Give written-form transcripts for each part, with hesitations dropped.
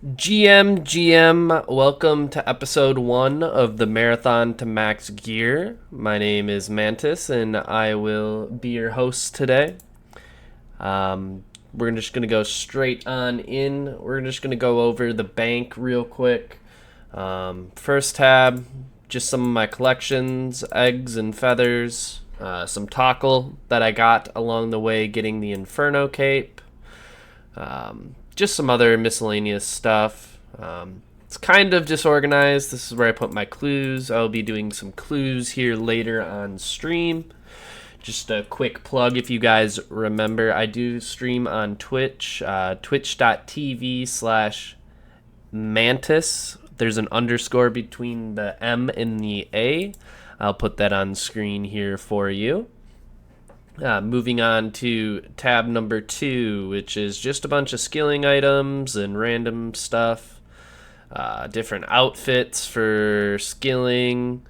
GM, welcome to episode 1 of the Marathon to Max Gear. My name is Mantis, and I will be your host today. We're just going to go straight on in. We're just going to go over the bank real quick. First tab, just some of my collections, eggs and feathers, some tackle that I got along the way getting the Inferno cape. Just some other miscellaneous stuff. It's kind of disorganized. This is where I put my clues. I'll be doing some clues here later on stream. Just a quick plug if you guys remember, I do stream on Twitch, twitch.tv/Mantis. There's an underscore between the M and the A. I'll put that on screen here for you. Moving on to tab number 2, which is just a bunch of skilling items and random stuff. Different outfits for skilling.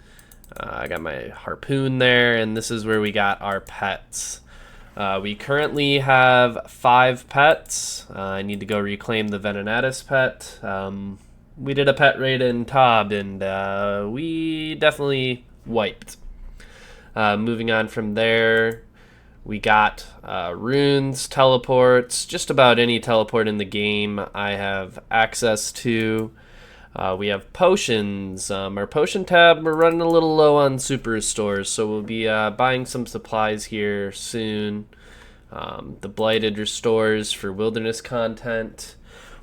I got my harpoon there, and this is where we got our pets. We currently have 5 pets. I need to go reclaim the Venenatus pet. We did a pet raid in Tob, and we definitely wiped. Moving on from there, we got runes, teleports, just about any teleport in the game I have access to. We have potions. Our potion tab, we're running a little low on super restores, so we'll be buying some supplies here soon. The blighted restores for wilderness content.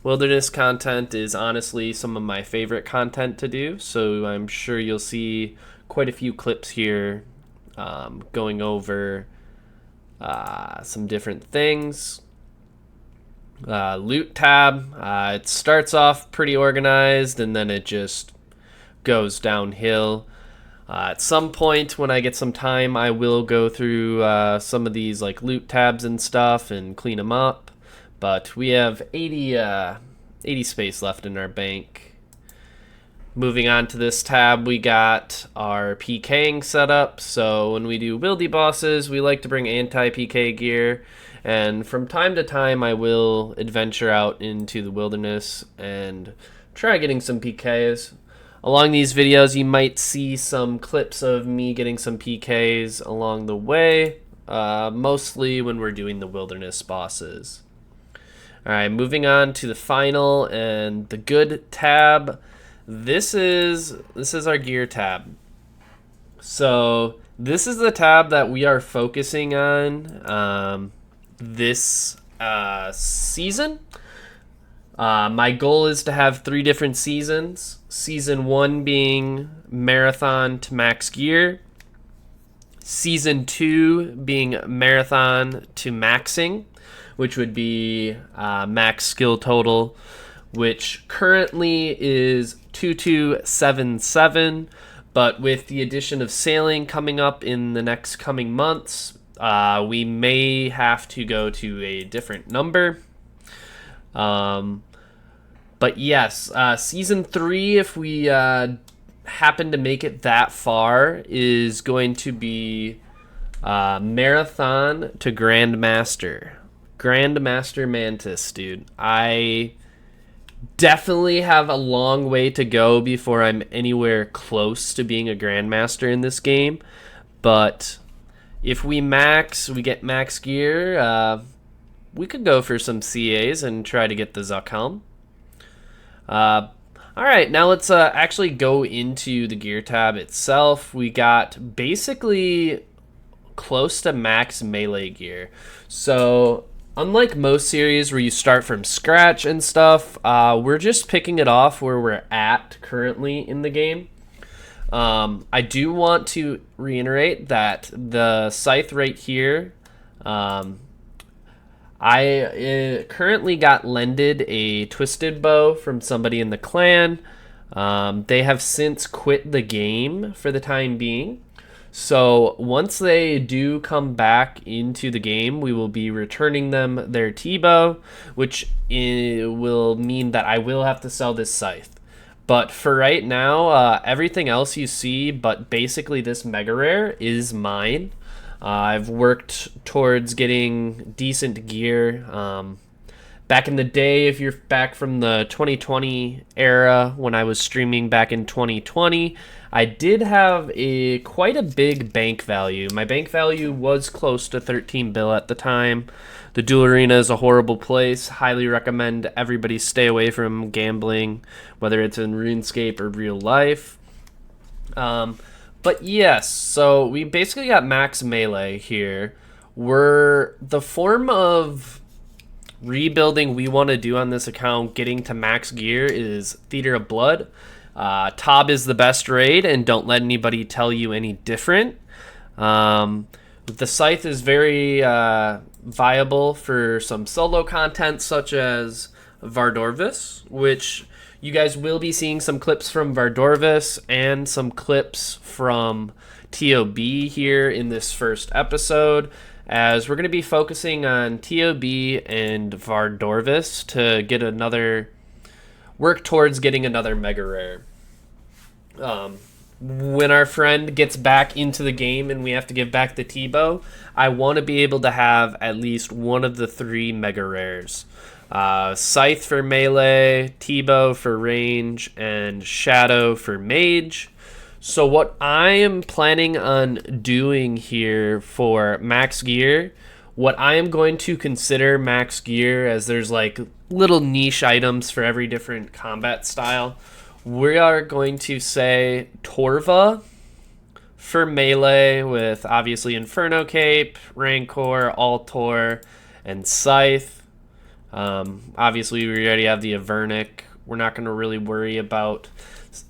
Wilderness content is honestly some of my favorite content to do, so I'm sure you'll see quite a few clips here going over some different things. Loot tab, it starts off pretty organized and then it just goes downhill. At some point when I get some time, I will go through some of these like loot tabs and stuff and clean them up, but we have 80 space left in our bank. Moving on to this tab, we got our PKing setup. So when we do wildy bosses, we like to bring anti-PK gear. And from time to time, I will adventure out into the wilderness and try getting some PKs. Along these videos, you might see some clips of me getting some PKs along the way, mostly when we're doing the wilderness bosses. All right, moving on to the final and the good tab. This is our gear tab. So this is the tab that we are focusing on this season. My goal is to have 3 different seasons. Season 1 being Marathon to Max Gear. Season 2 being Marathon to Maxing, which would be max skill total, which currently is 2277, but with the addition of sailing coming up in the next coming months, we may have to go to a different number. But yes, season 3, if we happen to make it that far, is going to be Marathon to Grandmaster. Grandmaster Mantis, dude. I definitely have a long way to go before I'm anywhere close to being a Grandmaster in this game. But if we get max gear, we could go for some CAs and try to get the Zuckhelm. Alright, now let's actually go into the gear tab itself. We got basically close to max melee gear. So unlike most series where you start from scratch and stuff, we're just picking it off where we're at currently in the game. I do want to reiterate that the scythe right here, I currently got lended a twisted bow from somebody in the clan. They have since quit the game for the time being. So once they do come back into the game, we will be returning them their T-bow, which will mean that I will have to sell this scythe. But for right now, everything else you see, but basically this mega rare, is mine. I've worked towards getting decent gear. Back in the day, if you're back from the 2020 era, when I was streaming back in 2020, I did have quite a big bank value. My bank value was close to 13 bill at the time. The Duel Arena is a horrible place. Highly recommend everybody stay away from gambling, whether it's in RuneScape or real life. But yes, so we basically got max melee here. The form of rebuilding we want to do on this account, getting to max gear, is Theater of Blood. Tob is the best raid, and don't let anybody tell you any different. The Scythe is very viable for some solo content, such as Vardorvis, which you guys will be seeing some clips from Vardorvis and some clips from TOB here in this first episode, as we're going to be focusing on TOB and Vardorvis to work towards getting another mega rare. When our friend gets back into the game and we have to give back the T-Bow, I want to be able to have at least one of the 3 mega rares. Scythe for melee, T-Bow for range, and Shadow for mage. So what I am planning on doing here for max gear, what I am going to consider max gear, as there's like little niche items for every different combat style, we are going to say Torva for melee with obviously Inferno Cape, Rancor, Altor, and Scythe. Obviously we already have the Avernic. We're not going to really worry about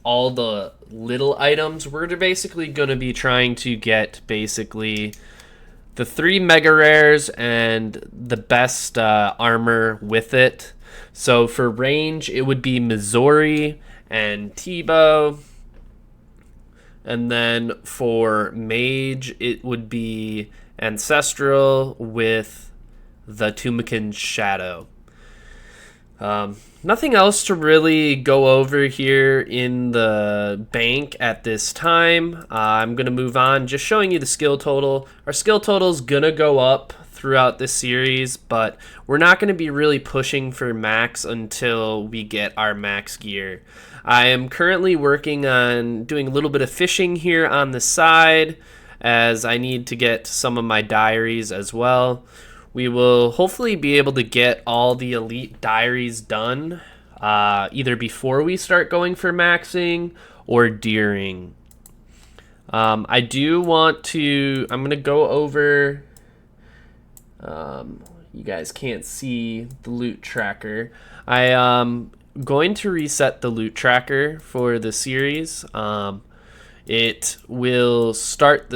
all the little items. We're basically going to be trying to get basically the 3 mega rares and the best armor with it. So for range, it would be Missouri and T-Bow. And then for mage, it would be Ancestral with the Tumakin Shadow. Nothing else to really go over here in the bank at this time. I'm going to move on, just showing you the skill total. Our skill total is going to go up throughout this series, but we're not going to be really pushing for max until we get our max gear. I am currently working on doing a little bit of fishing here on the side, as I need to get some of my diaries as well. We will hopefully be able to get all the elite diaries done either before we start going for maxing or during. I'm going to go over, you guys can't see the loot tracker. I am going to reset the loot tracker for the series. The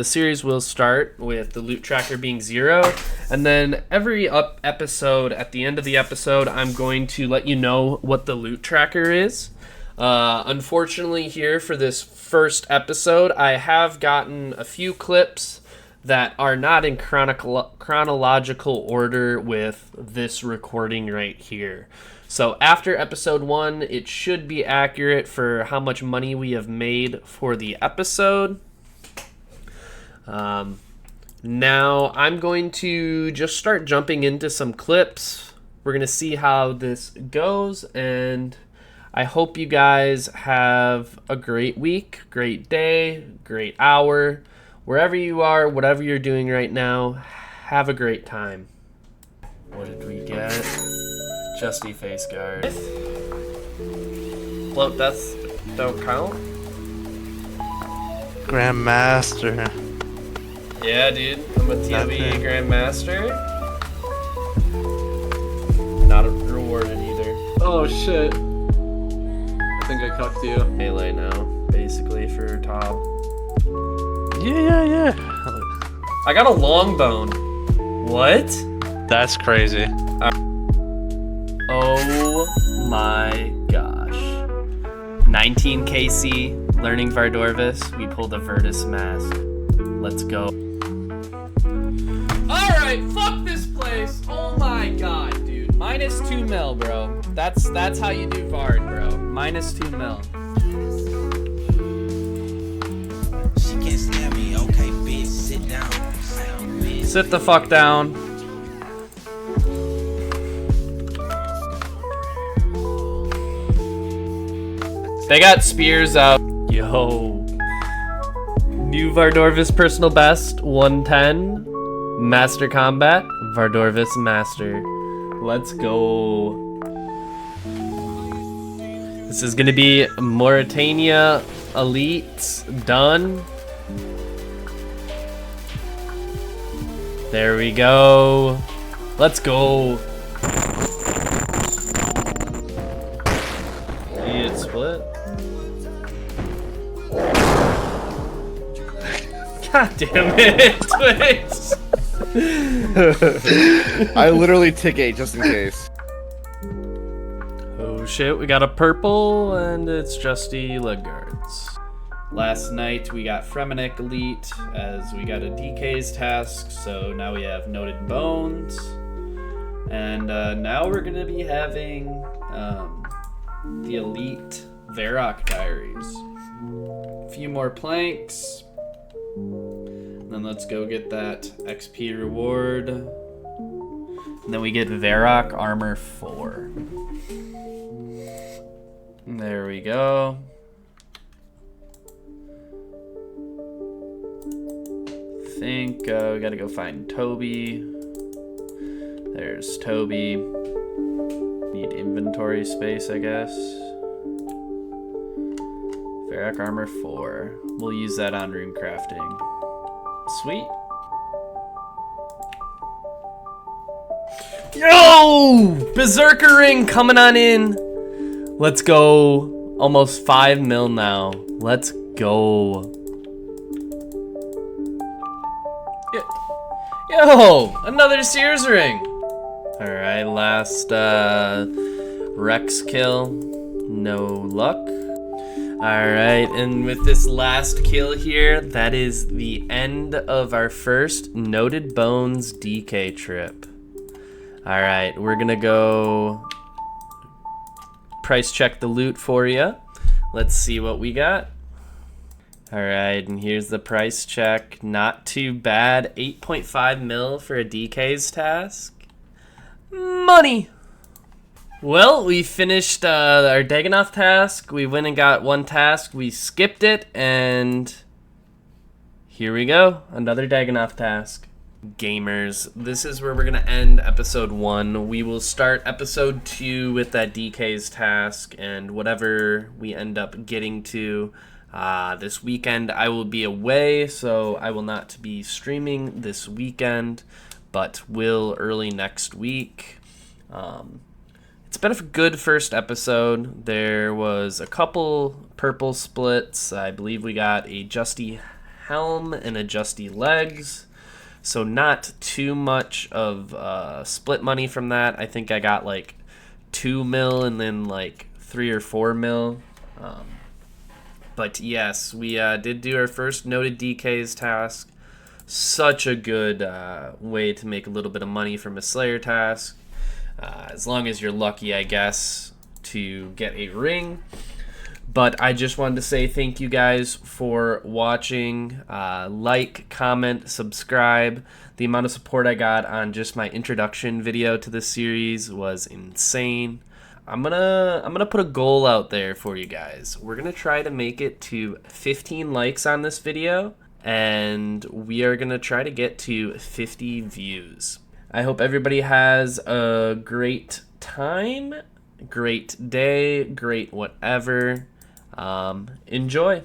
series will start with the loot tracker being 0, and then every episode, at the end of the episode, I'm going to let you know what the loot tracker is. Unfortunately here for this first episode, I have gotten a few clips that are not in chronological order with this recording right here. So after episode 1, it should be accurate for how much money we have made for the episode. Now I'm going to just start jumping into some clips. We're going to see how this goes, and I hope you guys have a great week, great day, great hour. Wherever you are, whatever you're doing right now, have a great time. What did we get? Justy face guard. Float deaths don't count? Grandmaster. Yeah, dude. I'm a TOE Grandmaster. Not rewarded either. Oh shit. I think I cucked you. Melee now, basically, for top. Yeah. I got a long bone. What? That's crazy. Oh my gosh. 19 KC, learning Vardorvis. We pulled a Virtus mask. Let's go. Alright, fuck this place. Oh my god, dude. -2 mil, bro. That's how you do Vard, bro. -2 mil. She can't stand me. Okay, bitch, sit down. Sit the fuck down. They got spears out. Yo. New Vardorvis personal best, 110. Master combat, Vardorvis master. Let's go. This is gonna be Mauritania Elite done. There we go. Let's go. It split. God damn it, Twix. I literally tick 8 just in case. Oh shit, we got a purple and it's Justy leg guards. Last night we got Fremennik Elite as we got a DK's task, so now we have Noted Bones. And now we're gonna be having the Elite Varrock Diaries. A few more planks. And then let's go get that XP reward. And then we get Varrock Armor 4. There we go. Think we gotta go find Toby. There's Toby. Need inventory space, I guess. Varrock Armor 4. We'll use that on rune crafting. Sweet. Yo! Berserker Ring coming on in. Let's go. Almost 5 mil now. Let's go. Yo! Another Sears ring. Alright, last Rex kill. No luck. Alright, and with this last kill here, that is the end of our first Noted Bones DK trip. Alright, we're gonna go price check the loot for you. Let's see what we got. Alright, and here's the price check. Not too bad. 8.5 mil for a DK's task. Money! Well, we finished our Dagannoth task. We went and got one task. We skipped it, and here we go. Another Dagannoth task. Gamers, this is where we're going to end episode 1. We will start episode 2 with that DK's task, and whatever we end up getting to this weekend. I will be away, so I will not be streaming this weekend, but will early next week. It's been a good first episode. There was a couple purple splits. I believe we got a Justy helm and a Justy legs. So not too much of split money from that. I think I got like 2 mil and then like 3 or 4 mil. But yes, we did do our first Noted DK's task. Such a good way to make a little bit of money from a Slayer task. As long as you're lucky, I guess, to get a ring. But I just wanted to say thank you guys for watching. Like, comment, subscribe. The amount of support I got on just my introduction video to this series was insane. I'm gonna put a goal out there for you guys. We're gonna try to make it to 15 likes on this video, and we are gonna try to get to 50 views. I hope everybody has a great time, great day, great whatever. Enjoy.